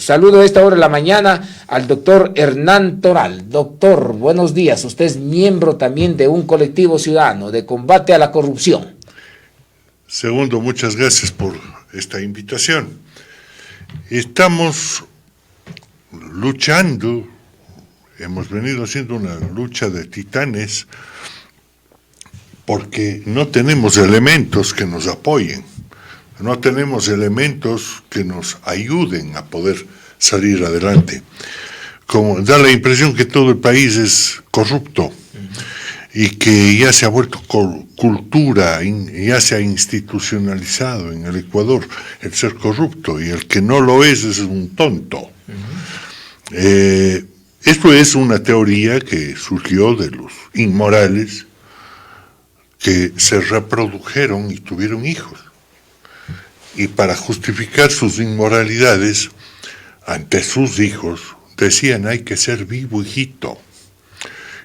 Saludo a esta hora de la mañana al doctor Hernán Toral. Doctor, buenos días. Usted es miembro también de un colectivo ciudadano de combate a la corrupción. Segundo, muchas gracias por esta invitación. Estamos luchando, hemos venido haciendo una lucha de titanes porque no tenemos elementos que nos apoyen, no tenemos elementos que nos ayuden a poder salir adelante. Como da la impresión que todo el país es corrupto y que ya se ha vuelto cultura, ya se ha institucionalizado en el Ecuador el ser corrupto, y el que no lo es un tonto. Esto es una teoría que surgió de los inmorales que se reprodujeron y tuvieron hijos. Y para justificar sus inmoralidades ante sus hijos, decían: hay que ser vivo, hijito.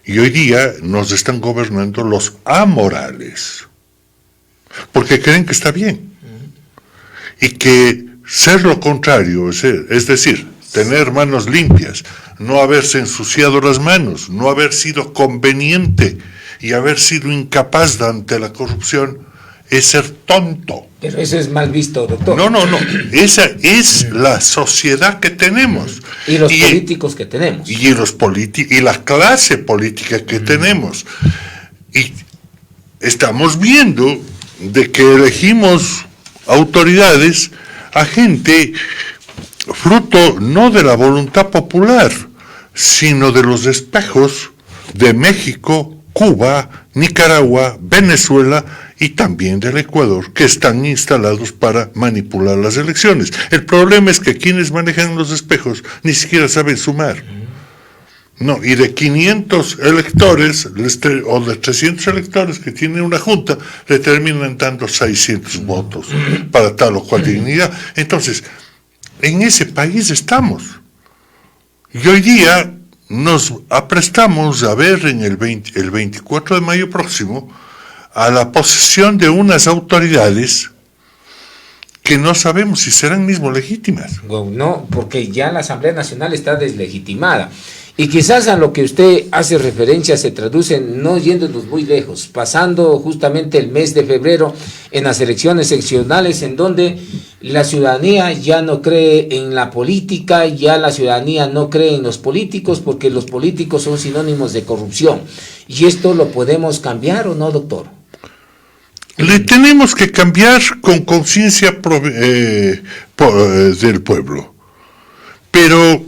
Y hoy día nos están gobernando los amorales, porque creen que está bien. Y que ser lo contrario, es decir, tener manos limpias, no haberse ensuciado las manos, no haber sido conveniente y haber sido incapaz ante la corrupción, es ser tonto. Pero eso es mal visto, doctor. No. Esa es la sociedad que tenemos. Y los políticos que tenemos. Y la clase política que tenemos. Y estamos viendo de que elegimos autoridades a gente fruto no de la voluntad popular, sino de los espejos de México, Cuba, Nicaragua, Venezuela y también del Ecuador, que están instalados para manipular las elecciones. El problema es que quienes manejan los espejos ni siquiera saben sumar. No, y de 500 electores, o de 300 electores que tiene una junta, le terminan dando 600 votos para tal o cual dignidad. Entonces, en ese país estamos. Y hoy día nos aprestamos a ver en el 24 de mayo próximo a la posesión de unas autoridades que no sabemos si serán mismo legítimas. No, porque ya la Asamblea Nacional está deslegitimada. Y quizás a lo que usted hace referencia se traduce, no yéndonos muy lejos, pasando justamente el mes de febrero en las elecciones seccionales, en donde la ciudadanía ya no cree en la política, ya la ciudadanía no cree en los políticos, porque los políticos son sinónimos de corrupción. ¿Y esto lo podemos cambiar o no, doctor? Le tenemos que cambiar con conciencia del pueblo, pero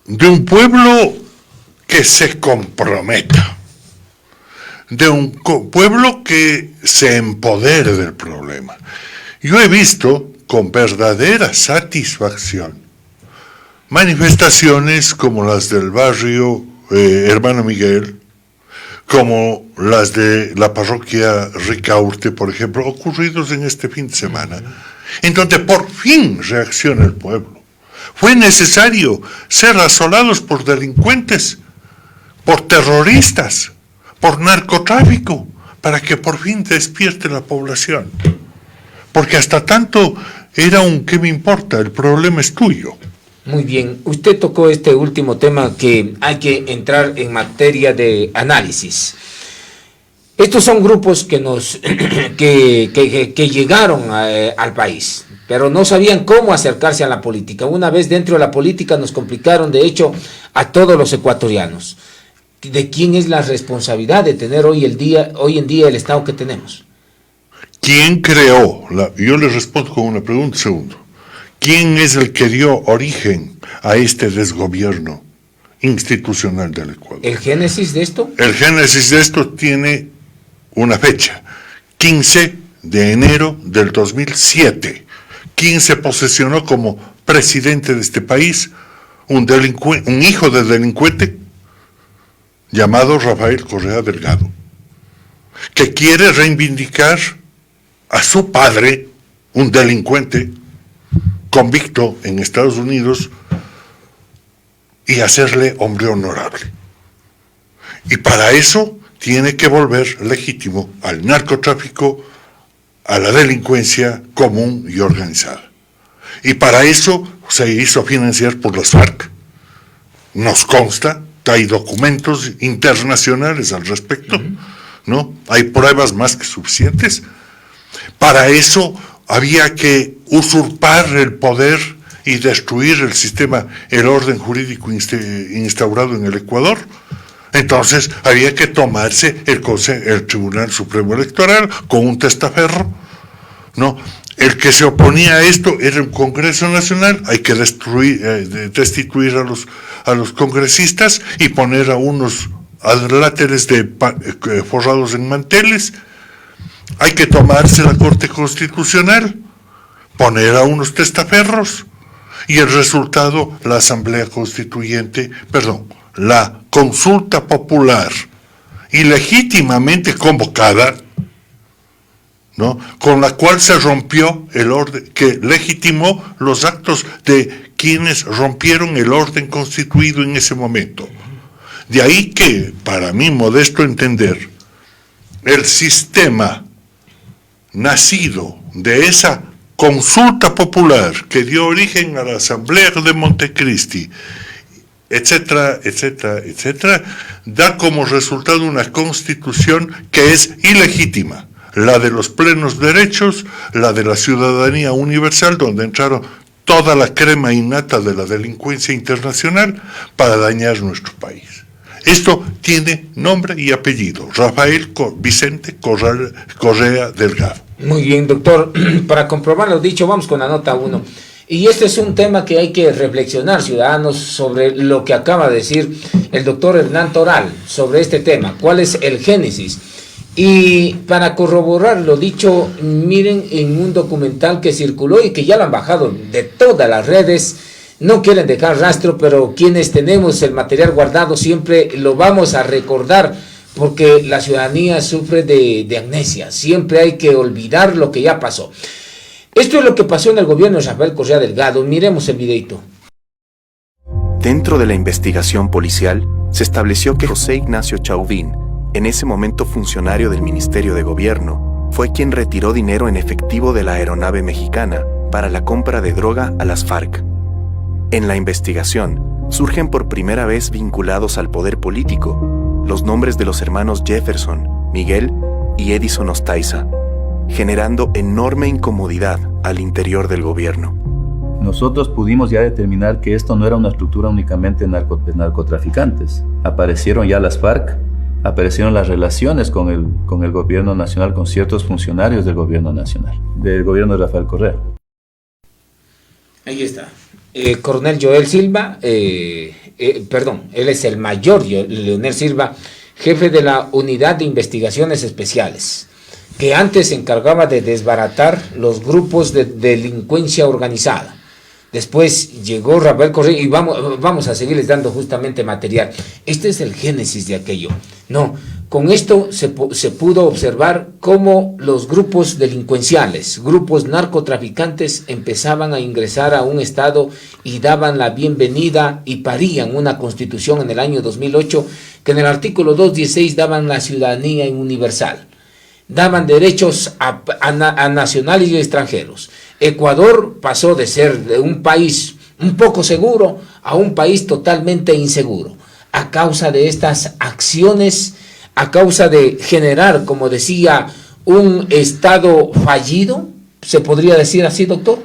de un pueblo que se comprometa, de un pueblo que se empodere del problema. Yo he visto con verdadera satisfacción manifestaciones como las del barrio Hermano Miguel, como las de la parroquia Ricaurte, por ejemplo, ocurridos en este fin de semana, en donde por fin reacciona el pueblo. Fue necesario ser asolados por delincuentes, por terroristas, por narcotráfico, para que por fin despierte la población. Porque hasta tanto era un ¿qué me importa? El problema es tuyo. Muy bien, usted tocó este último tema que hay que entrar en materia de análisis. Estos son grupos que llegaron al país, pero no sabían cómo acercarse a la política. Una vez dentro de la política nos complicaron, de hecho, a todos los ecuatorianos. ¿De quién es la responsabilidad de tener hoy en día el Estado que tenemos? ¿Quién creó? Yo le respondo con una pregunta, segundo. ¿Quién es el que dio origen a este desgobierno institucional del Ecuador? ¿El génesis de esto? El génesis de esto tiene una fecha, 15 de enero del 2007. ¿Quién se posesionó como presidente de este país? Un hijo de delincuente llamado Rafael Correa Delgado, que quiere reivindicar a su padre, un delincuente convicto en Estados Unidos, y hacerle hombre honorable. Y para eso tiene que volver legítimo al narcotráfico, a la delincuencia común y organizada. Y para eso se hizo financiar por las FARC. Nos consta, hay documentos internacionales al respecto, ¿no? Hay pruebas más que suficientes. Para eso había que usurpar el poder y destruir el sistema, el orden jurídico instaurado en el Ecuador. Entonces había que tomarse el Tribunal Supremo Electoral con un testaferro, ¿no? El que se oponía a esto era un Congreso Nacional, hay que destituir a los congresistas y poner a unos adláteres forrados en manteles. Hay que tomarse la Corte Constitucional, poner a unos testaferros, y el resultado, la Asamblea Constituyente, la consulta popular, ilegítimamente convocada, ¿no? Con la cual se rompió el orden, que legitimó los actos de quienes rompieron el orden constituido en ese momento. De ahí que, para mi modesto entender, el sistema nacido de esa consulta popular que dio origen a la Asamblea de Montecristi, etcétera, etcétera, etcétera, da como resultado una constitución que es ilegítima, la de los plenos derechos, la de la ciudadanía universal, donde entraron toda la crema innata de la delincuencia internacional para dañar nuestro país. Esto tiene nombre y apellido, Rafael Vicente Correa Delgado. Muy bien, doctor. Para comprobar lo dicho, vamos con la nota 1. Y este es un tema que hay que reflexionar, ciudadanos, sobre lo que acaba de decir el doctor Hernán Toral sobre este tema. ¿Cuál es el génesis? Y para corroborar lo dicho, miren en un documental que circuló y que ya lo han bajado de todas las redes. No quieren dejar rastro, pero quienes tenemos el material guardado siempre lo vamos a recordar, porque la ciudadanía sufre de amnesia. Siempre hay que olvidar lo que ya pasó. Esto es lo que pasó en el gobierno de Rafael Correa Delgado. Miremos el videito. Dentro de la investigación policial, se estableció que José Ignacio Chauvin, en ese momento funcionario del Ministerio de Gobierno, fue quien retiró dinero en efectivo de la aeronave mexicana para la compra de droga a las FARC. En la investigación, surgen por primera vez vinculados al poder político los nombres de los hermanos Jefferson, Miguel y Edison Ostaiza, generando enorme incomodidad al interior del gobierno. Nosotros pudimos ya determinar que esto no era una estructura únicamente de narcotraficantes. Aparecieron ya las FARC, aparecieron las relaciones con el gobierno nacional, con ciertos funcionarios del gobierno nacional, del gobierno de Rafael Correa. Ahí está. Coronel Joel Silva, él es el mayor Leonel Silva, jefe de la Unidad de Investigaciones Especiales, que antes se encargaba de desbaratar los grupos de delincuencia organizada. Después llegó Rafael Correa y vamos a seguirles dando justamente material. Este es el génesis de aquello. No, con esto se pudo observar cómo los grupos delincuenciales, grupos narcotraficantes empezaban a ingresar a un estado y daban la bienvenida y parían una constitución en el año 2008 que en el artículo 216 daban la ciudadanía universal. Daban derechos a nacionales y extranjeros. Ecuador pasó de ser de un país un poco seguro a un país totalmente inseguro, a causa de estas acciones, a causa de generar, como decía, un Estado fallido. ¿Se podría decir así, doctor?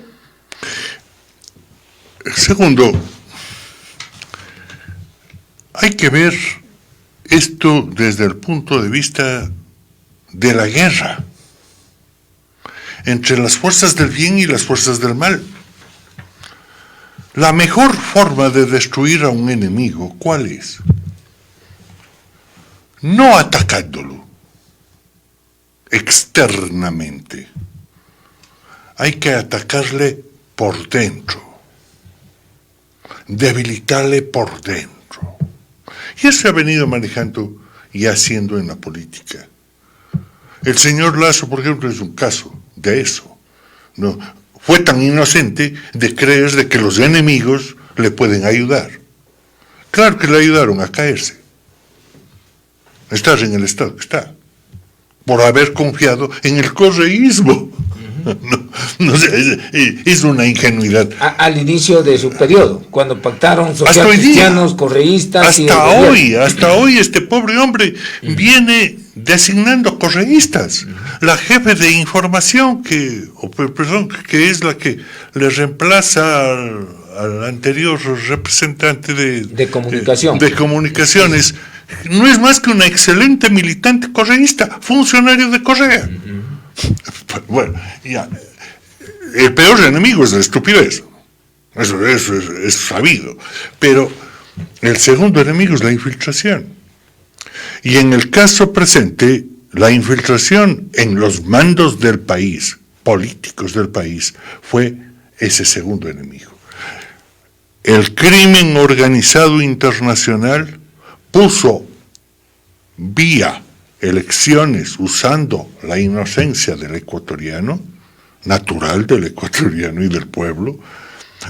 Segundo, hay que ver esto desde el punto de vista de la guerra entre las fuerzas del bien y las fuerzas del mal. La mejor forma de destruir a un enemigo, ¿cuál es? No atacándolo externamente. Hay que atacarle por dentro, debilitarle por dentro. Y eso se ha venido manejando y haciendo en la política. El señor Lasso, por ejemplo, es un caso de eso. No, fue tan inocente de creer de que los enemigos le pueden ayudar. Claro que le ayudaron a caerse. Estar en el estado que está, por haber confiado en el correísmo. No sé, es una ingenuidad. Al inicio de su periodo, cuando pactaron socialcristianos, correístas. Hasta hoy este pobre hombre viene designando correístas. La jefe de información, que es la que le reemplaza al anterior representante de comunicación. De comunicaciones, no es más que una excelente militante correísta, funcionario de Correa. Bueno, ya. El peor enemigo es la estupidez. Eso es sabido. Pero el segundo enemigo es la infiltración. Y en el caso presente, la infiltración en los mandos del país, políticos del país, fue ese segundo enemigo. El crimen organizado internacional puso vía elecciones, usando la inocencia del ecuatoriano, natural del ecuatoriano y del pueblo,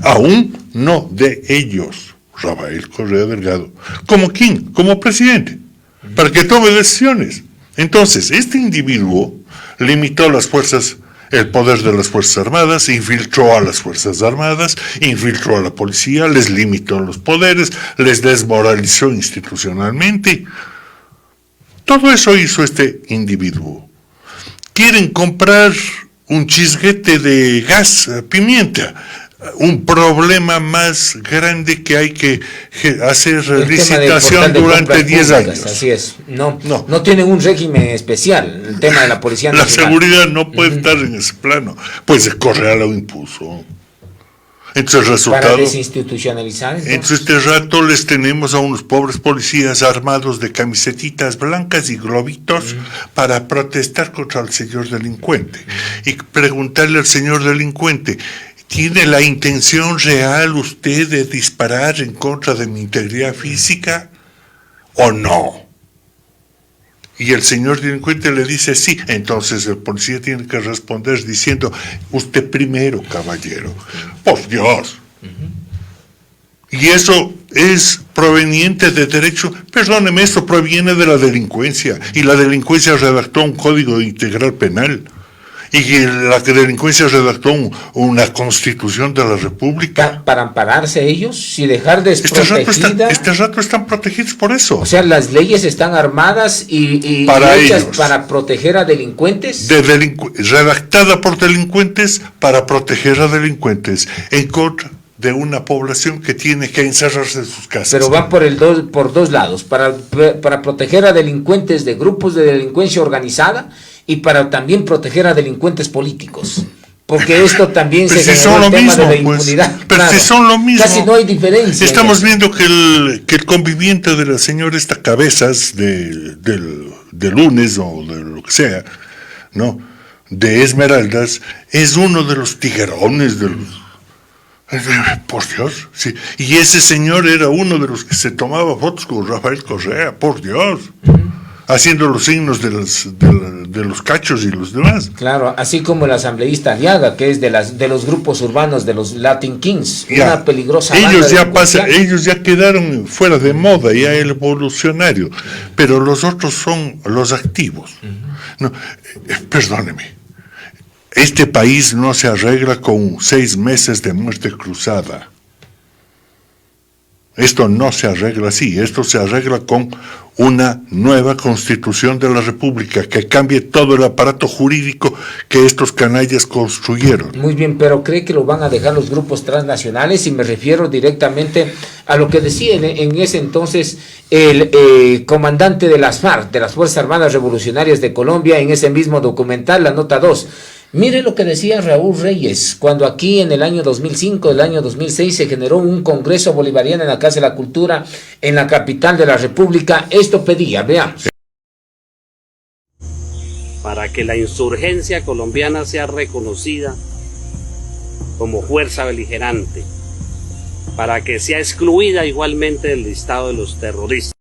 aún no de ellos, Rafael Correa Delgado. ¿Como quién? Como presidente, para que tome decisiones. Entonces, este individuo limitó el poder de las Fuerzas Armadas, infiltró a las Fuerzas Armadas, infiltró a la policía, les limitó los poderes, les desmoralizó institucionalmente. Todo eso hizo este individuo. Quieren comprar un chisguete de gas, pimienta, un problema más grande que hay que hacer licitación durante 10 años. Así es. No tienen un régimen especial, el tema de la Policía Nacional. La seguridad no puede estar en ese plano. Pues Correa lo impuso. Entonces el resultado... Para desinstitucionalizar. Entonces este rato les tenemos a unos pobres policías armados de camisetitas blancas y globitos para protestar contra el señor delincuente. Y preguntarle al señor delincuente, ¿tiene la intención real usted de disparar en contra de mi integridad física o no? Y el señor delincuente le dice sí. Entonces el policía tiene que responder diciendo, usted primero, caballero. Por Dios. Y eso es proveniente de derecho. Perdóneme, eso proviene de la delincuencia. Y la delincuencia redactó un código integral penal. Y la delincuencia redactó una constitución de la República. Para ampararse ellos y dejar desprotegida. Este rato están protegidos por eso. O sea, las leyes están armadas y hechas para proteger a delincuentes. Redactada por delincuentes para proteger a delincuentes en contra de una población que tiene que encerrarse en sus casas. Pero van por dos lados, para proteger a delincuentes de grupos de delincuencia organizada y para también proteger a delincuentes políticos. Porque esto también se generó el tema de la impunidad. Pero claro, si son lo mismo. Casi no hay diferencia. Estamos viendo que el conviviente de la señora esta Cabezas de lunes o de lo que sea, ¿no? De Esmeraldas, es uno de los tiguerones de los... Por Dios, sí. Y ese señor era uno de los que se tomaba fotos con Rafael Correa, por Dios. Haciendo los signos de los cachos y los demás. Claro, así como el asambleísta Aliaga, que es de los grupos urbanos de los Latin Kings, una peligrosa ellos ya quedaron fuera de moda, ya evolucionario, pero los otros son los activos. No, perdóneme, este país no se arregla con 6 meses de muerte cruzada. Esto no se arregla así, esto se arregla con una nueva constitución de la República que cambie todo el aparato jurídico que estos canallas construyeron. Muy bien, pero ¿cree que lo van a dejar los grupos transnacionales? Y me refiero directamente a lo que decía en ese entonces el comandante de las FARC, de las Fuerzas Armadas Revolucionarias de Colombia, en ese mismo documental, la nota 2. Mire lo que decía Raúl Reyes, cuando aquí en el año 2005, el año 2006, se generó un congreso bolivariano en la Casa de la Cultura, en la capital de la República. Esto pedía, veamos. Para que la insurgencia colombiana sea reconocida como fuerza beligerante, para que sea excluida igualmente del listado de los terroristas.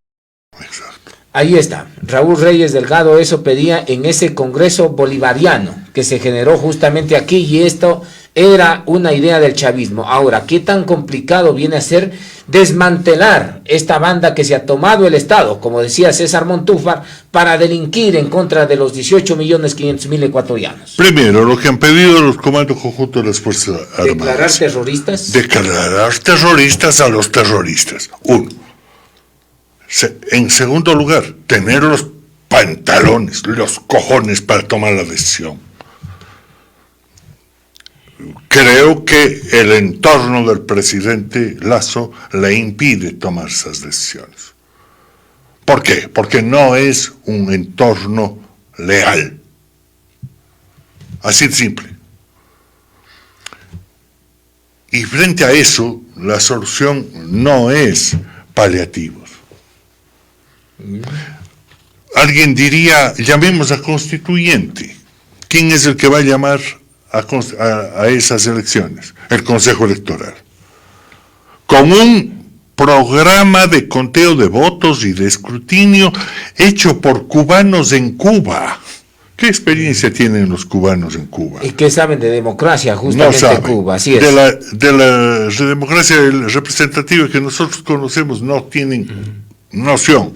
Ahí está, Raúl Reyes Delgado eso pedía en ese congreso bolivariano que se generó justamente aquí, y esto era una idea del chavismo. Ahora, ¿qué tan complicado viene a ser desmantelar esta banda que se ha tomado el Estado, como decía César Montúfar, para delinquir en contra de los 18.500.000 ecuatorianos? Primero, lo que han pedido los comandos conjuntos de las Fuerzas Armadas. ¿Declarar terroristas? Declarar terroristas a los terroristas. Uno. En segundo lugar, tener los pantalones, los cojones para tomar la decisión. Creo que el entorno del presidente Lasso le impide tomar esas decisiones. ¿Por qué? Porque no es un entorno leal. Así de simple. Y frente a eso, la solución no es paliativos. Alguien diría, llamemos a constituyente. ¿Quién es el que va a llamar a esas elecciones? El Consejo Electoral. Con un programa de conteo de votos y de escrutinio hecho por cubanos en Cuba. ¿Qué experiencia tienen los cubanos en Cuba? ¿Y qué saben de democracia justamente no saben. Cuba? Así es. De la democracia representativa que nosotros conocemos no tienen noción,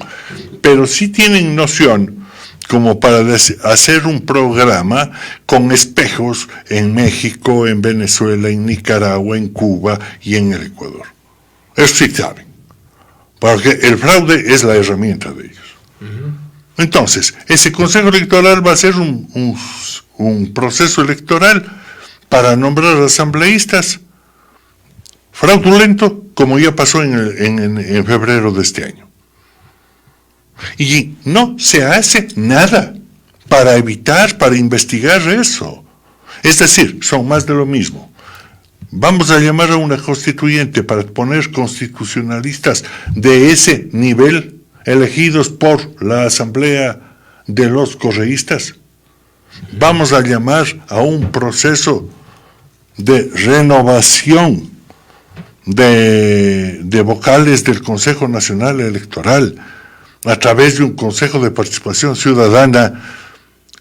pero sí tienen noción como para hacer un programa con espejos en México, en Venezuela, en Nicaragua, en Cuba y en el Ecuador. Eso sí saben, porque el fraude es la herramienta de ellos. Entonces, ese Consejo Electoral va a ser un proceso electoral para nombrar asambleístas fraudulento, como ya pasó en febrero de este año. Y no se hace nada para evitar, para investigar eso. Es decir, son más de lo mismo. Vamos a llamar a una constituyente para poner constitucionalistas de ese nivel elegidos por la asamblea de los correístas. Vamos a llamar a un proceso de renovación de vocales del Consejo Nacional Electoral a través de un Consejo de Participación Ciudadana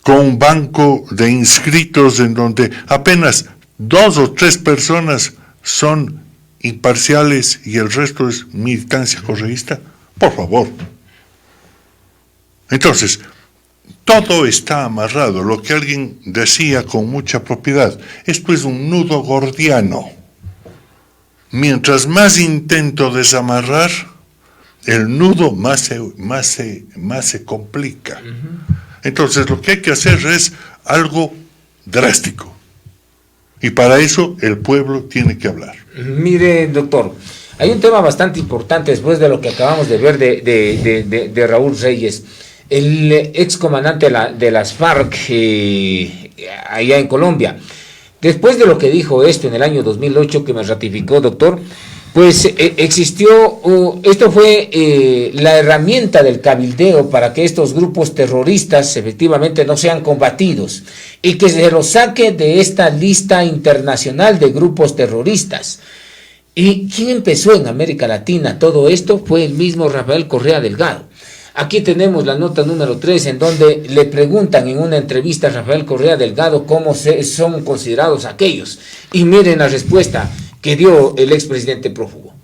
con un banco de inscritos en donde apenas 2 o 3 personas son imparciales y el resto es militancia correísta. Por favor. Entonces, todo está amarrado. Lo que alguien decía con mucha propiedad, esto es un nudo gordiano. Mientras más intento desamarrar, el nudo más se complica. Entonces, lo que hay que hacer es algo drástico. Y para eso el pueblo tiene que hablar. Mire, doctor, hay un tema bastante importante después de lo que acabamos de ver de Raúl Reyes. El excomandante de las FARC allá en Colombia. Después de lo que dijo esto en el año 2008, que me ratificó, doctor, pues existió, esto fue la herramienta del cabildeo para que estos grupos terroristas efectivamente no sean combatidos y que se los saque de esta lista internacional de grupos terroristas. ¿Y quién empezó en América Latina todo esto? Fue el mismo Rafael Correa Delgado. Aquí tenemos la nota número 3, en donde le preguntan en una entrevista a Rafael Correa Delgado cómo son considerados aquellos. Y miren la respuesta que dio el expresidente prófugo.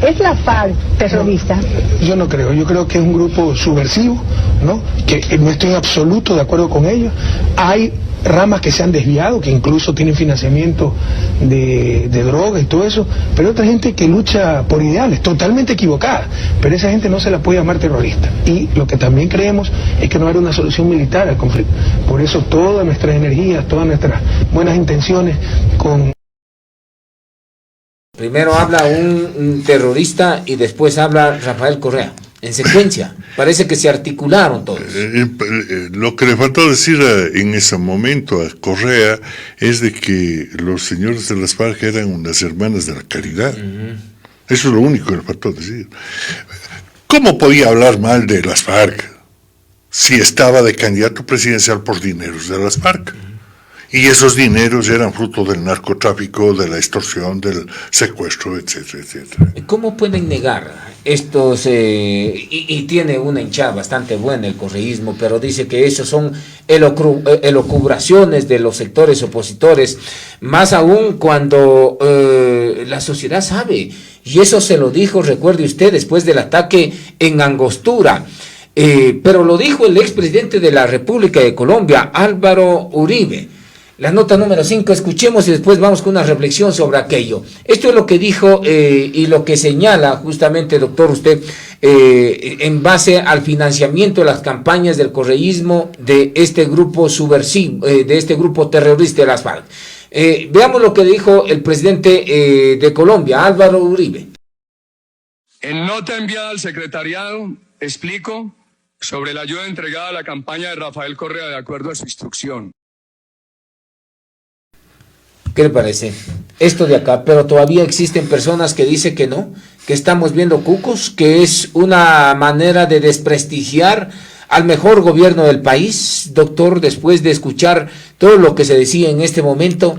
¿Es la FARC terrorista? Yo no creo, yo creo que es un grupo subversivo, ¿no? Que no estoy en absoluto de acuerdo con ellos. Hay ramas que se han desviado, que incluso tienen financiamiento de droga y todo eso, pero hay otra gente que lucha por ideales, totalmente equivocada, pero esa gente no se la puede llamar terrorista. Y lo que también creemos es que no hay una solución militar al conflicto. Por eso todas nuestras energías, todas nuestras buenas intenciones con... Primero habla un terrorista y después habla Rafael Correa. En secuencia, parece que se articularon todos. Lo que le faltó decir en ese momento a Correa es de que los señores de las FARC eran unas hermanas de la caridad. Eso es lo único que le faltó decir. ¿Cómo podía hablar mal de las FARC si estaba de candidato presidencial por dineros de las FARC? Y esos dineros eran fruto del narcotráfico, de la extorsión, del secuestro, etcétera, etcétera. ¿Cómo pueden negar estos, y tiene una hinchada bastante buena el correísmo, pero dice que esos son elucubraciones de los sectores opositores, más aún cuando la sociedad sabe, y eso se lo dijo, recuerde usted, después del ataque en Angostura. Pero lo dijo el expresidente de la República de Colombia, Álvaro Uribe. La nota número 5, escuchemos y después vamos con una reflexión sobre aquello. Esto es lo que dijo y lo que señala justamente, doctor, usted, en base al financiamiento de las campañas del correísmo de este grupo subversivo, de este grupo terrorista de las FARC. Veamos lo que dijo el presidente de Colombia, Álvaro Uribe. En nota enviada al secretariado, explico sobre la ayuda entregada a la campaña de Rafael Correa de acuerdo a su instrucción. ¿Qué le parece? Esto de acá, pero todavía existen personas que dicen que no, que estamos viendo cucos, que es una manera de desprestigiar al mejor gobierno del país. Doctor, después de escuchar todo lo que se decía en este momento,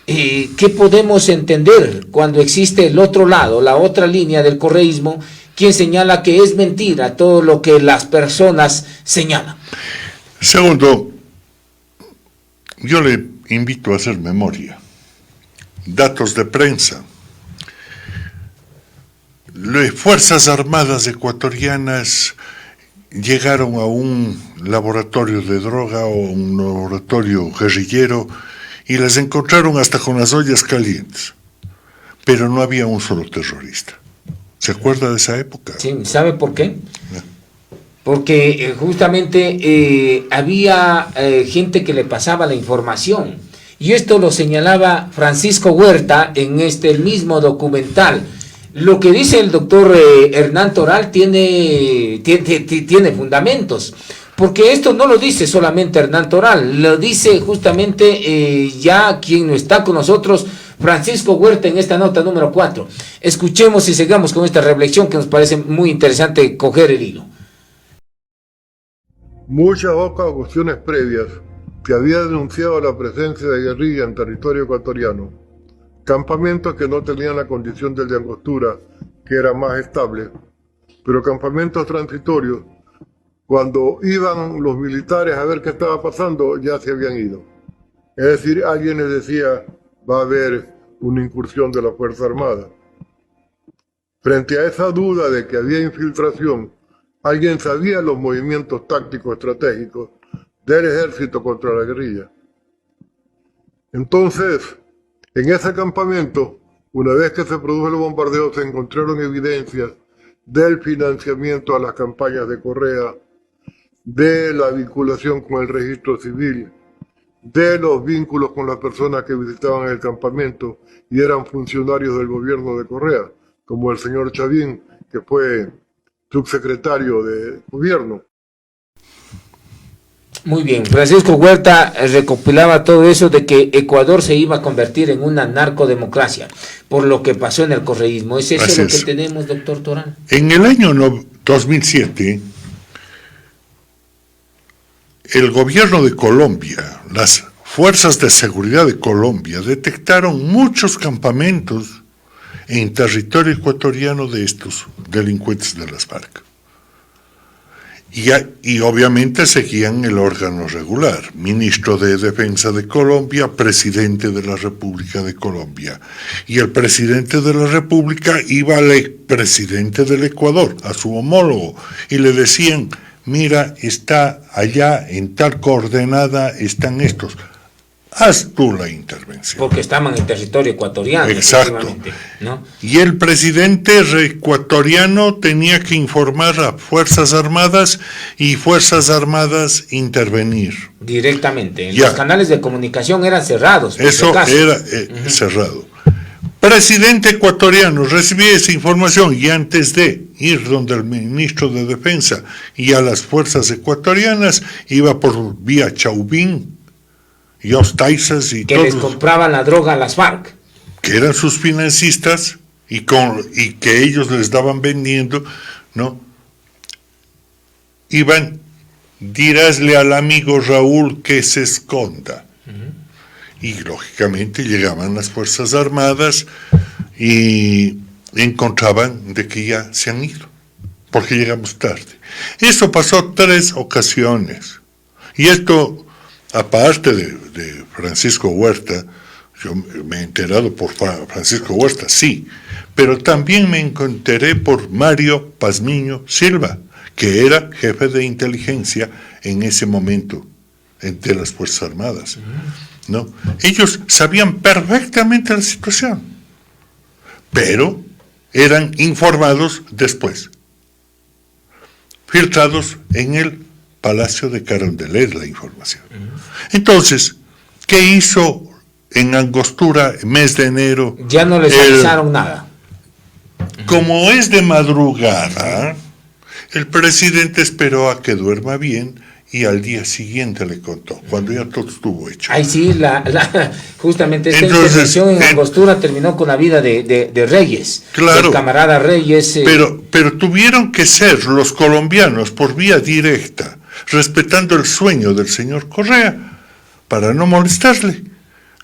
¿qué podemos entender cuando existe el otro lado, la otra línea del correísmo, quien señala que es mentira todo lo que las personas señalan? Segundo, yo le invito a hacer memoria. Datos de prensa. Las Fuerzas Armadas ecuatorianas llegaron a un laboratorio de droga o un laboratorio guerrillero y las encontraron hasta con las ollas calientes, pero no había un solo terrorista. ¿Se acuerda de esa época? Sí, ¿sabe por qué? Porque justamente había gente que le pasaba la información, y esto lo señalaba Francisco Huerta en este mismo documental. Lo que dice el doctor Hernán Toral tiene fundamentos, porque esto no lo dice solamente Hernán Toral, lo dice justamente ya quien no está con nosotros, Francisco Huerta, en esta nota número 4. Escuchemos y sigamos con esta reflexión que nos parece muy interesante coger el hilo. Muchas otras cuestiones previas que había denunciado la presencia de guerrilla en territorio ecuatoriano, campamentos que no tenían la condición del de Angostura, que era más estable, pero campamentos transitorios, cuando iban los militares a ver qué estaba pasando, ya se habían ido. Es decir, alguien les decía, va a haber una incursión de la Fuerza Armada. Frente a esa duda de que había infiltración, alguien sabía los movimientos tácticos estratégicos del ejército contra la guerrilla. Entonces, en ese campamento, una vez que se produjo el bombardeo, se encontraron evidencias del financiamiento a las campañas de Correa, de la vinculación con el registro civil, de los vínculos con las personas que visitaban el campamento y eran funcionarios del gobierno de Correa, como el señor Chavín, que fue subsecretario de gobierno. Muy bien, Francisco Huerta recopilaba todo eso de que Ecuador se iba a convertir en una narcodemocracia, por lo que pasó en el correísmo. ¿Es eso lo que tenemos, doctor Toral? En el año 2007, el gobierno de Colombia, las fuerzas de seguridad de Colombia, detectaron muchos campamentos en territorio ecuatoriano de estos delincuentes de las FARC. Y obviamente seguían el órgano regular, ministro de Defensa de Colombia, presidente de la República de Colombia. Y el presidente de la República iba al expresidente del Ecuador, a su homólogo, y le decían, mira, está allá en tal coordenada, están estos. Haz tú la intervención. Porque estaban en territorio ecuatoriano. Exacto. ¿No? Y el presidente ecuatoriano tenía que informar a Fuerzas Armadas y Fuerzas Armadas intervenir. Directamente. Los canales de comunicación eran cerrados. Eso era cerrado. Presidente ecuatoriano recibía esa información y antes de ir donde el ministro de Defensa y a las fuerzas ecuatorianas, iba por vía Chauvin y Ostaizas y que todos, les compraban la droga a las FARC, que eran sus financistas y que ellos les daban vendiendo, ¿no? Iban, dirásle al amigo Raúl que se esconda. Y lógicamente llegaban las Fuerzas Armadas y encontraban de que ya se han ido. porque llegamos tarde. Eso pasó 3 ocasiones. Y esto, aparte de Francisco Huerta, yo me he enterado por Francisco Huerta, sí, pero también me enteré por Mario Pazmiño Silva, que era jefe de inteligencia en ese momento de las Fuerzas Armadas, ¿no? Ellos sabían perfectamente la situación, pero eran informados después, filtrados en el Palacio de Carondelet la información. Entonces, ¿qué hizo en Angostura, mes de enero? Ya no les avisaron nada. Como es de madrugada, el presidente esperó a que duerma bien y al día siguiente le contó, cuando ya todo estuvo hecho. Ahí sí, justamente esta intervención en Angostura terminó con la vida de Reyes, claro, del camarada Reyes. Pero tuvieron que ser los colombianos por vía directa, respetando el sueño del señor Correa, para no molestarle,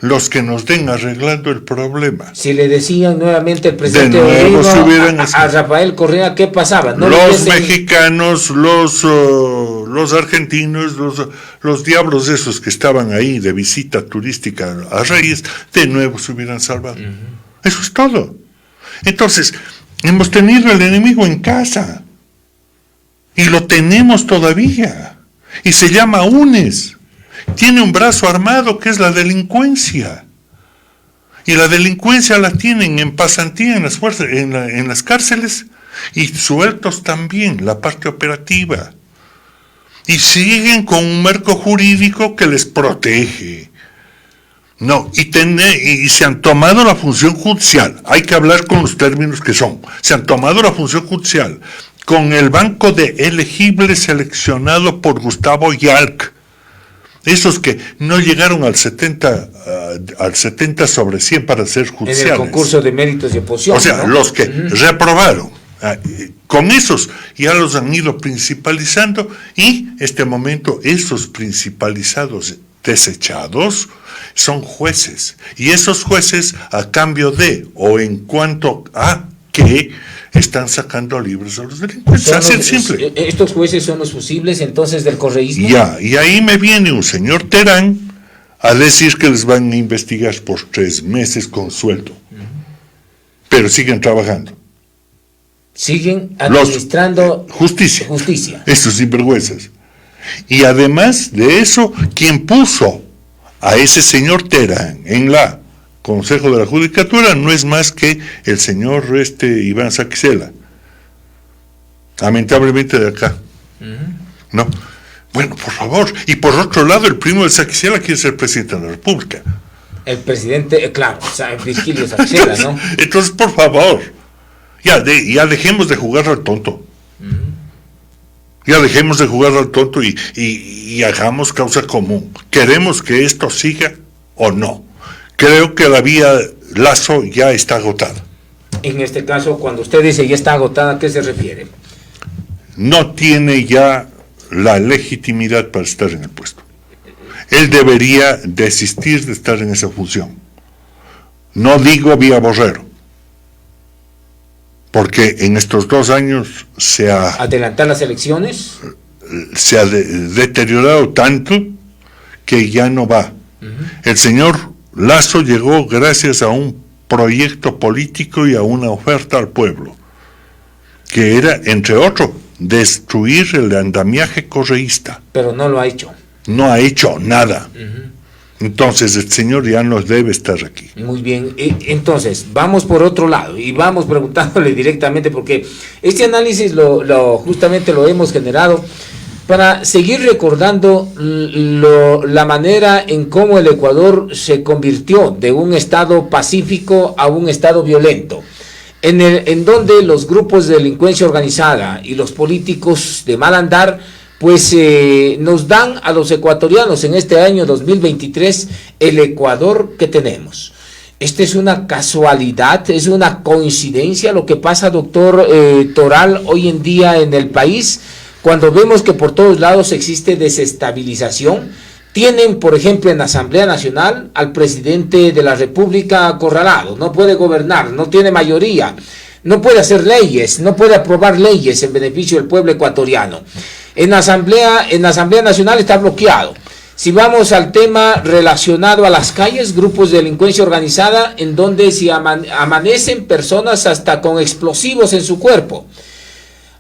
los que nos den arreglando el problema. Si le decían nuevamente el presidente a Rafael Correa, ¿qué pasaba? ¿No los mexicanos, los argentinos, los diablos esos que estaban ahí de visita turística a Reyes, de nuevo se hubieran salvado. Eso es todo. Entonces, hemos tenido al enemigo en casa. Y lo tenemos todavía. Y se llama UNES. Tiene un brazo armado que es la delincuencia. Y la delincuencia la tienen en pasantía en las fuerzas, en las cárceles, y sueltos también, la parte operativa. Y siguen con un marco jurídico que les protege. No, y se han tomado la función judicial. Hay que hablar con los términos que son. Se han tomado la función judicial con el banco de elegibles seleccionado por Gustavo Yalc. Esos que no llegaron al 70 sobre 100 para ser judiciales. En el concurso de méritos y oposición. O sea, ¿no? Los que reprobaron. Con esos ya los han ido principalizando y este momento esos principalizados desechados son jueces. Y esos jueces a cambio de o en cuanto a que están sacando libres a los delincuentes. Así de simple. Estos jueces son los fusibles entonces del correísmo. Ya, y ahí me viene un señor Terán a decir que les van a investigar por 3 meses con sueldo. Pero siguen trabajando. Siguen administrando justicia. Estos sinvergüenzas. Y además de eso, quien puso a ese señor Terán en la Consejo de la Judicatura no es más que el señor Iván Saquicela, lamentablemente de acá. ¿No? Bueno, por favor. Y por otro lado, el primo de Saquicela quiere ser presidente de la República. El presidente, claro, Virgilio Saquicela, ¿no? Entonces, por favor, ya dejemos de jugar al tonto. Ya dejemos de jugar al tonto y hagamos causa común. ¿Queremos que esto siga o no? Creo que la vía Lazo ya está agotada. En este caso, cuando usted dice ya está agotada, ¿a qué se refiere? No tiene ya la legitimidad para estar en el puesto. Él debería desistir de estar en esa función. No digo vía Borrero, porque en estos 2 años ¿adelantar las elecciones? Se ha deteriorado tanto que ya no va. El señor Lazo llegó gracias a un proyecto político y a una oferta al pueblo, que era, entre otros, destruir el andamiaje correísta. Pero no lo ha hecho. No ha hecho nada. Entonces el señor ya no debe estar aquí. Muy bien, entonces vamos por otro lado y vamos preguntándole directamente, porque este análisis justamente lo hemos generado para seguir recordando la manera en cómo el Ecuador se convirtió de un estado pacífico a un estado violento, en donde los grupos de delincuencia organizada y los políticos de mal andar pues nos dan a los ecuatorianos en este año 2023 el Ecuador que tenemos. ¿Esta es una casualidad, es una coincidencia lo que pasa, doctor Toral, hoy en día en el país? Cuando vemos que por todos lados existe desestabilización, tienen, por ejemplo, en la Asamblea Nacional al presidente de la República acorralado, no puede gobernar, no tiene mayoría, no puede hacer leyes, no puede aprobar leyes en beneficio del pueblo ecuatoriano. En la Asamblea Nacional está bloqueado. Si vamos al tema relacionado a las calles, grupos de delincuencia organizada, en donde se amanecen personas hasta con explosivos en su cuerpo.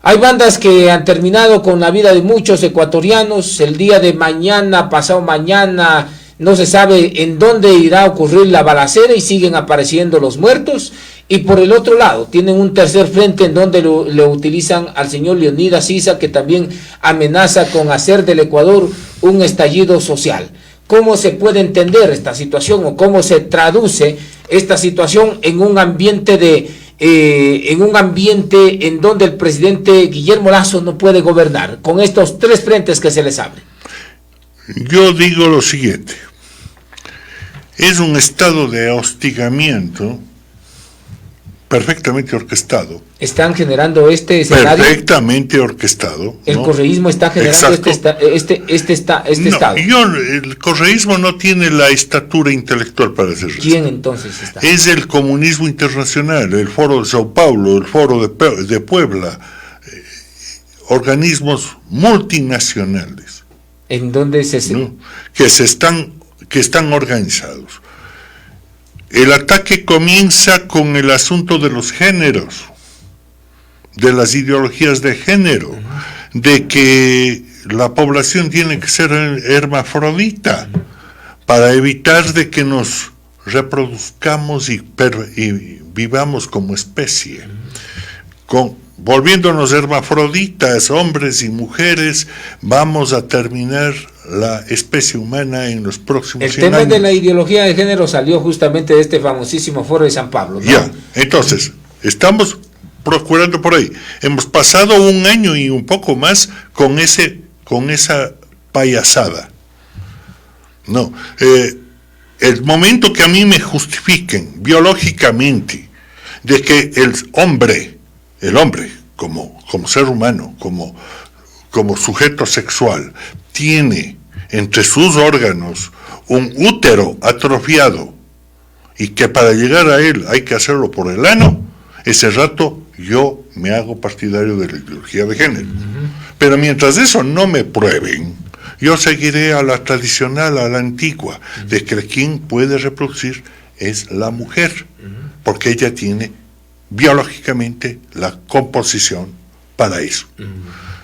Hay bandas que han terminado con la vida de muchos ecuatorianos. El día de mañana, pasado mañana, no se sabe en dónde irá a ocurrir la balacera y siguen apareciendo los muertos. Y por el otro lado, tienen un tercer frente en donde le utilizan al señor Leonidas Issa, que también amenaza con hacer del Ecuador un estallido social. ¿Cómo se puede entender esta situación o cómo se traduce esta situación en un ambiente en donde el presidente Guillermo Lasso no puede gobernar, con estos tres frentes que se les abren? Yo digo lo siguiente: es un estado de hostigamiento perfectamente orquestado. ¿Están generando este escenario? Perfectamente orquestado. ¿El correísmo está generando este estado? El correísmo no tiene la estatura intelectual para hacer eso. ¿Quién entonces está? Es el comunismo internacional, el Foro de Sao Paulo, el Foro de Puebla, organismos multinacionales. ¿En dónde que están organizados. El ataque comienza con el asunto de los géneros, de las ideologías de género, de que la población tiene que ser hermafrodita para evitar de que nos reproduzcamos y vivamos como especie. Volviéndonos hermafroditas, hombres y mujeres, vamos a terminar la especie humana en los próximos 100 años. El tema de la ideología de género salió justamente de este famosísimo Foro de San Pablo, ¿no? Ya, entonces, estamos procurando por ahí. Hemos pasado 1 año y un poco más con esa payasada. No, el momento que a mí me justifiquen biológicamente de que el hombre como ser humano, como sujeto sexual, tiene entre sus órganos un útero atrofiado y que para llegar a él hay que hacerlo por el ano, ese rato yo me hago partidario de la ideología de género. Pero mientras eso no me prueben, yo seguiré a la tradicional, a la antigua, de que quien puede reproducir es la mujer, porque ella tiene biológicamente la composición para eso.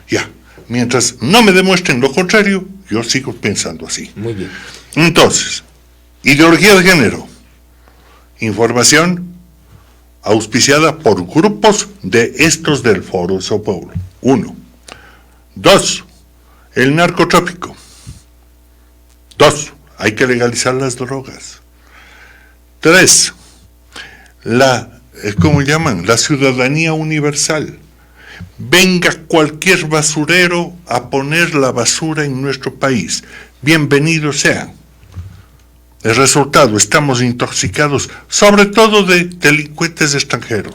Ya, mientras no me demuestren lo contrario, yo sigo pensando así. Muy bien. Entonces, ideología de género, información auspiciada por grupos de estos del Foro de Sao Paulo. 1. 2. El narcotráfico. 2. Hay que legalizar las drogas. 3. ¿Cómo llaman? La ciudadanía universal. Venga cualquier basurero a poner la basura en nuestro país. Bienvenidos sean. El resultado, estamos intoxicados, sobre todo de delincuentes extranjeros.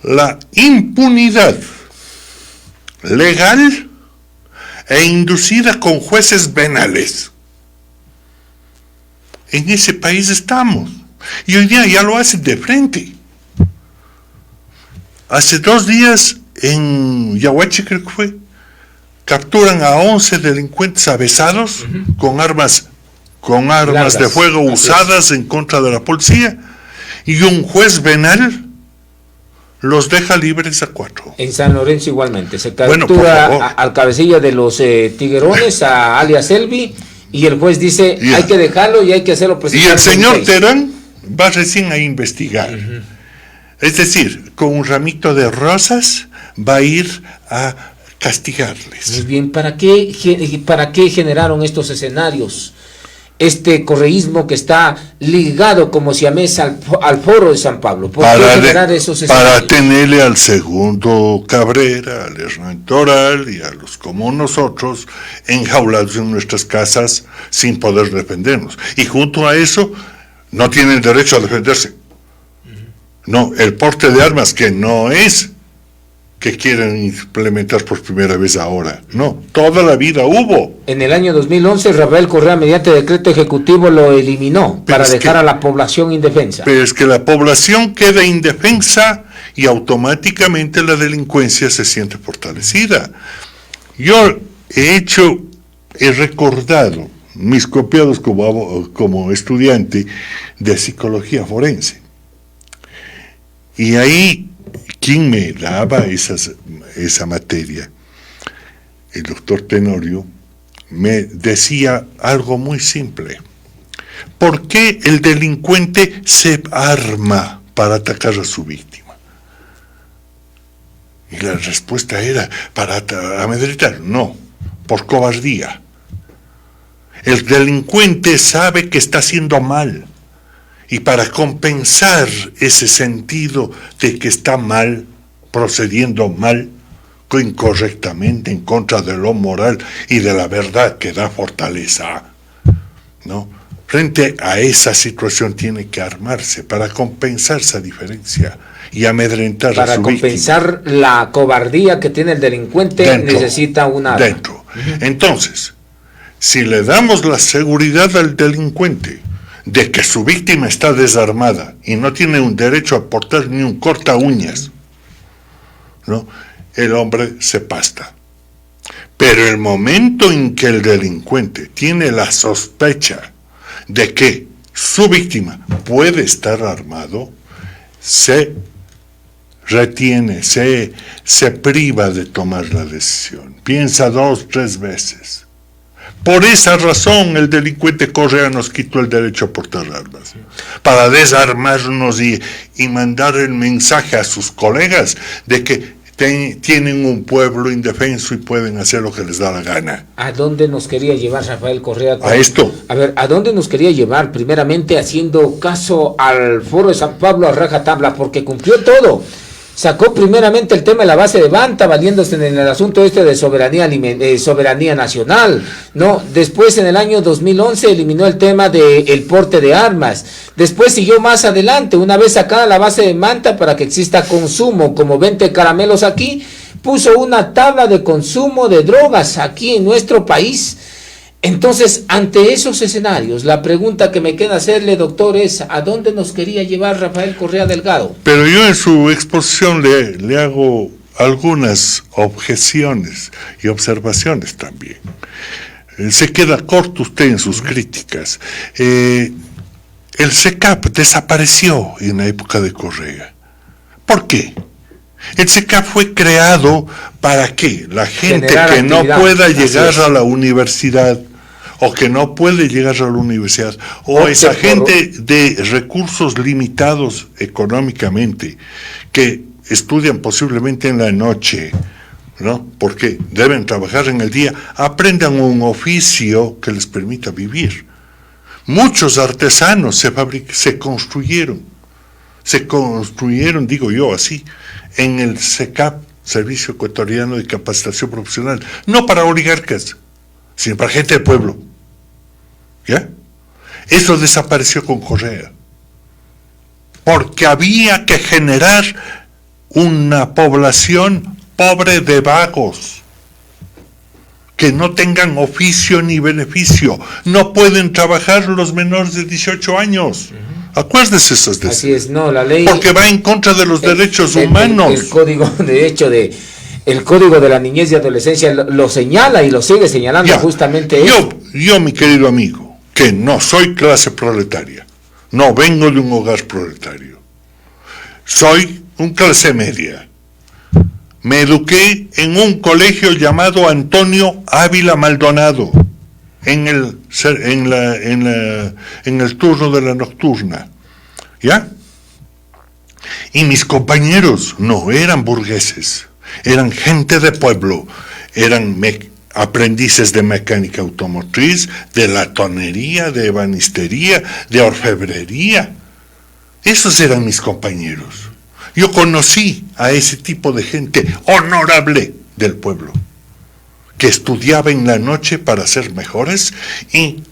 La impunidad legal e inducida con jueces venales. En ese país estamos. Y hoy día ya lo hacen de frente. Hace 2 días en Yaguachi, creo que fue, capturan a 11 delincuentes avesados con armas largas, de fuego usadas en contra de la policía, y un juez venal los deja libres a 4. En San Lorenzo igualmente se captura al cabecilla de los tiguerones, a alias Elvi, y el juez dice hay que dejarlo y hay que hacerlo presentar. Y el señor Terán va recién a investigar. Es decir, con un ramito de rosas va a ir a castigarles. Muy bien, ¿para qué generaron estos escenarios? Este correísmo que está ligado como siamés al Foro de San Pablo. ¿Por qué generar esos escenarios? Para tenerle al segundo Cabrera, al Hernán Toral y a los como nosotros enjaulados en nuestras casas sin poder defendernos. Y junto a eso no tienen derecho a defenderse. No, el porte de armas, que no es que quieren implementar por primera vez ahora. No, toda la vida hubo. En el año 2011, Rafael Correa, mediante decreto ejecutivo, lo eliminó para dejar a la población indefensa. Pero es que la población queda indefensa y automáticamente la delincuencia se siente fortalecida. Yo he recordado mis copiados como estudiante de psicología forense. Y ahí, ¿quién me daba esa materia? El doctor Tenorio me decía algo muy simple. ¿Por qué el delincuente se arma para atacar a su víctima? Y la respuesta era, para amedrentar. No, por cobardía. El delincuente sabe que está haciendo mal. Y para compensar ese sentido de que está mal, procediendo mal, incorrectamente, en contra de lo moral y de la verdad que da fortaleza, ¿no? Frente a esa situación tiene que armarse para compensar esa diferencia y amedrentar a su víctima. Para compensar la cobardía que tiene el delincuente, necesita una arma. Dentro. Entonces, si le damos la seguridad al delincuente de que su víctima está desarmada y no tiene un derecho a portar ni un corta uñas, ¿no? El hombre se pasta. Pero el momento en que el delincuente tiene la sospecha de que su víctima puede estar armado, se retiene, se priva de tomar la decisión. Piensa 2, 3 veces. Por esa razón el delincuente Correa nos quitó el derecho a portar armas, para desarmarnos y mandar el mensaje a sus colegas de que tienen un pueblo indefenso y pueden hacer lo que les da la gana. ¿A dónde nos quería llevar Rafael Correa? A esto. A ver, ¿a dónde nos quería llevar? Primeramente haciendo caso al Foro de San Pablo a rajatabla, porque cumplió todo. Sacó primeramente el tema de la base de Banta, valiéndose en el asunto de soberanía nacional, ¿no? Después, en el año 2011, eliminó el tema del porte de armas. Después siguió más adelante, una vez sacada la base de Banta para que exista consumo, como 20 caramelos aquí, puso una tabla de consumo de drogas aquí en nuestro país. Entonces, ante esos escenarios, la pregunta que me queda hacerle, doctor, es ¿a dónde nos quería llevar Rafael Correa Delgado? Pero yo en su exposición le hago algunas objeciones y observaciones también. Se queda corto usted en sus críticas. El SECAP desapareció en la época de Correa. ¿Por qué? El SECAP fue creado para que la gente que no pueda llegar a la universidad o que no puede llegar a la universidad o esa gente de recursos limitados económicamente que estudian posiblemente en la noche, ¿no? Porque deben trabajar en el día, aprendan un oficio que les permita vivir. Muchos artesanos se construyeron, digo yo así, en el SECAP, Servicio Ecuatoriano de Capacitación Profesional, no para oligarcas, sino para gente del pueblo. ¿Ya? Eso desapareció con Correa, porque había que generar una población pobre de vagos, que no tengan oficio ni beneficio, no pueden trabajar los menores de 18 años. Acuérdese esas decisiones. Así es, no, la ley... Porque va en contra de los derechos humanos. El código, de hecho, el Código de la Niñez y Adolescencia lo señala y lo sigue señalando justamente eso. Yo, mi querido amigo, que no soy clase proletaria, no vengo de un hogar proletario, soy un clase media. Me eduqué en un colegio llamado Antonio Ávila Maldonado, en el turno de la nocturna, ¿ya? Y mis compañeros no eran burgueses, eran gente de pueblo, eran aprendices de mecánica automotriz, de latonería, de ebanistería, de orfebrería. Esos eran mis compañeros. Yo conocí a ese tipo de gente honorable del pueblo, que estudiaba en la noche para ser mejores y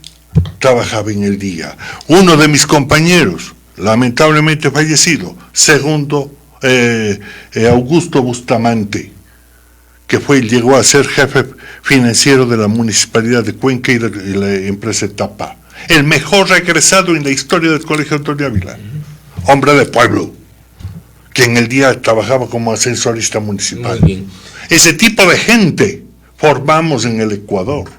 trabajaba en el día. Uno de mis compañeros, lamentablemente fallecido, segundo Augusto Bustamante, que llegó a ser jefe financiero de la Municipalidad de Cuenca y de la empresa Tapa. El mejor egresado en la historia del Colegio Antonio Ávila. Hombre de pueblo, que en el día trabajaba como ascensorista municipal. Muy bien. Ese tipo de gente formamos en el Ecuador.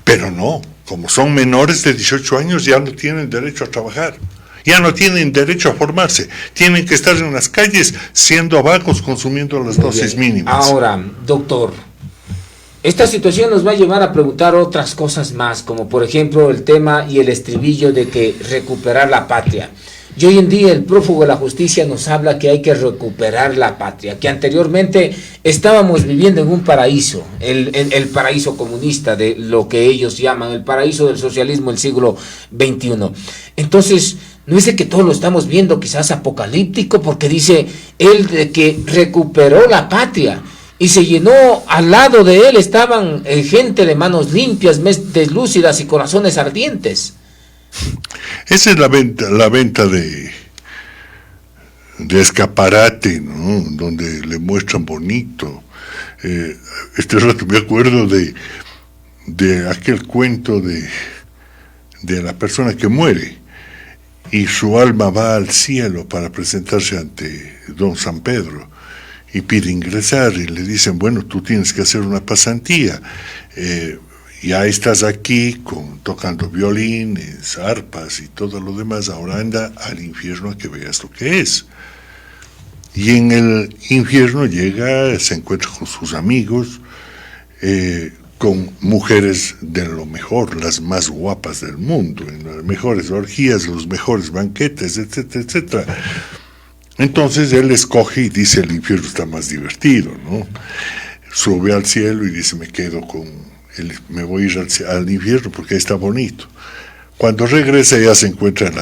Pero no, como son menores de 18 años ya no tienen derecho a trabajar. Ya no tienen derecho a formarse. Tienen que estar en las calles siendo vagos, consumiendo las dosis mínimas. Ahora, doctor, esta situación nos va a llevar a preguntar otras cosas más, como por ejemplo el tema y el estribillo de que recuperar la patria. Y hoy en día el prófugo de la justicia nos habla que hay que recuperar la patria, que anteriormente estábamos viviendo en un paraíso, el paraíso comunista, de lo que ellos llaman el paraíso del socialismo del siglo XXI. Entonces, no es de que todo lo estamos viendo quizás apocalíptico, porque dice él de que recuperó la patria y se llenó, al lado de él estaban gente de manos limpias, mentes lúcidas y corazones ardientes. Esa es la venta de escaparate, ¿no? Donde le muestran bonito. Este rato me acuerdo de aquel cuento de la persona que muere y su alma va al cielo para presentarse ante don San Pedro y pide ingresar y le dicen, bueno, tú tienes que hacer una pasantía. Ya estás aquí tocando violines, arpas y todo lo demás, ahora anda al infierno a que veas lo que es. Y en el infierno llega, se encuentra con sus amigos, con mujeres de lo mejor, las más guapas del mundo, en las mejores orgías, los mejores banquetes, etcétera, etcétera. Entonces él escoge y dice, el infierno está más divertido, ¿no? Sube al cielo y dice, me voy a ir al infierno porque está bonito. Cuando regresa ya se encuentran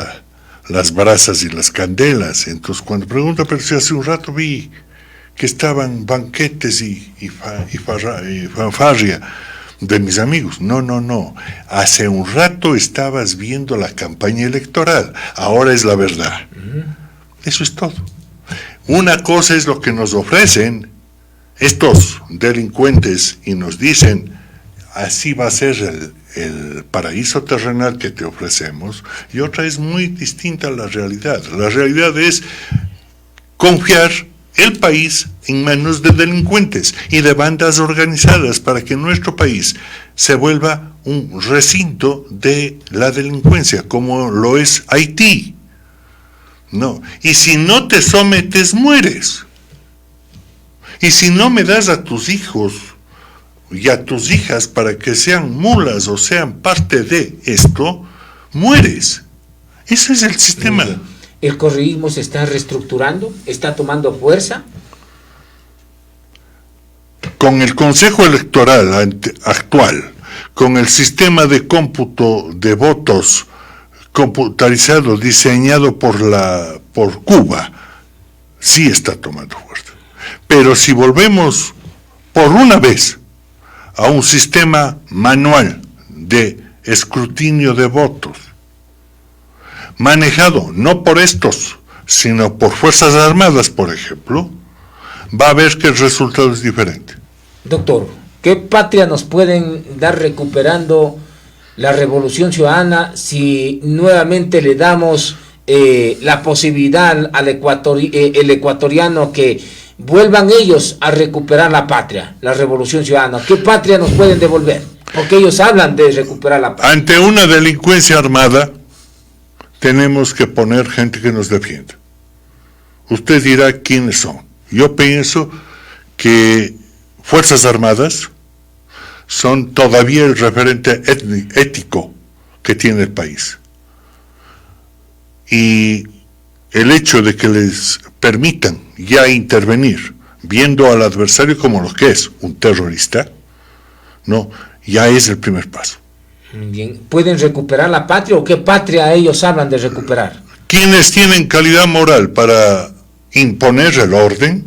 las brasas y las candelas. Entonces cuando pregunta, pero si hace un rato vi que estaban banquetes y fanfarria de mis amigos. No. Hace un rato estabas viendo la campaña electoral. Ahora es la verdad. Eso es todo. Una cosa es lo que nos ofrecen estos delincuentes y nos dicen, así va a ser el paraíso terrenal que te ofrecemos, y otra es muy distinta a la realidad. La realidad es confiar el país en manos de delincuentes y de bandas organizadas para que nuestro país se vuelva un recinto de la delincuencia, como lo es Haití. No, y si no te sometes, mueres. Y si no me das a tus hijos y a tus hijas para que sean mulas o sean parte de esto, mueres. Ese es el sistema. ¿El correísmo se está reestructurando? ¿Está tomando fuerza? Con el Consejo Electoral actual, con el sistema de cómputo de votos computarizado diseñado por Cuba, sí está tomando fuerza. Pero si volvemos por una vez a un sistema manual de escrutinio de votos, manejado no por estos, sino por Fuerzas Armadas, por ejemplo, va a ver que el resultado es diferente. Doctor, ¿qué patria nos pueden dar recuperando la Revolución Ciudadana si nuevamente le damos la posibilidad al el ecuatoriano que vuelvan ellos a recuperar la patria, la Revolución Ciudadana? ¿Qué patria nos pueden devolver? Porque ellos hablan de recuperar la patria. Ante una delincuencia armada, tenemos que poner gente que nos defienda. Usted dirá quiénes son. Yo pienso que Fuerzas Armadas son todavía el referente ético que tiene el país. Y el hecho de que les permitan ya intervenir, viendo al adversario como lo que es, un terrorista, no, ya es el primer paso. Bien. ¿Pueden recuperar la patria o qué patria ellos hablan de recuperar? Quienes tienen calidad moral para imponer el orden,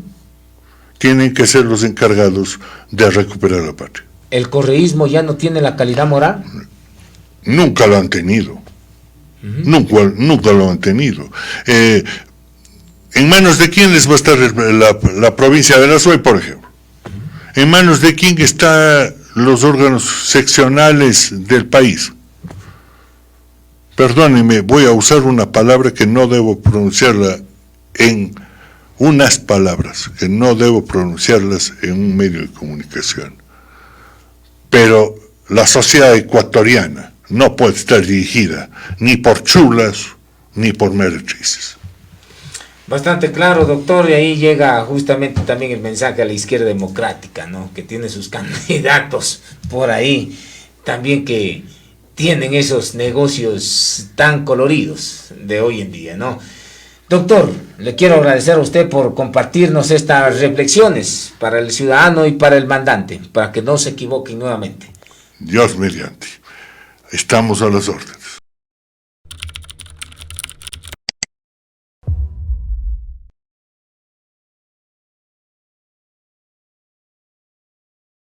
tienen que ser los encargados de recuperar la patria. ¿El correísmo ya no tiene la calidad moral? Nunca lo han tenido. Nunca lo han tenido. ¿En manos de quiénes va a estar la provincia de Azuay, por ejemplo? ¿En manos de quién están los órganos seccionales del país? Perdónenme, voy a usar una palabra que no debo pronunciarla en unas palabras, que no debo pronunciarlas en un medio de comunicación. Pero la sociedad ecuatoriana no puede estar dirigida ni por chulas ni por meretrices. Bastante claro, doctor, y ahí llega justamente también el mensaje a la izquierda democrática, ¿no? Que tiene sus candidatos por ahí, también que tienen esos negocios tan coloridos de hoy en día, ¿no? Doctor, le quiero agradecer a usted por compartirnos estas reflexiones para el ciudadano y para el mandante, para que no se equivoquen nuevamente. Dios mediante. Estamos a las órdenes.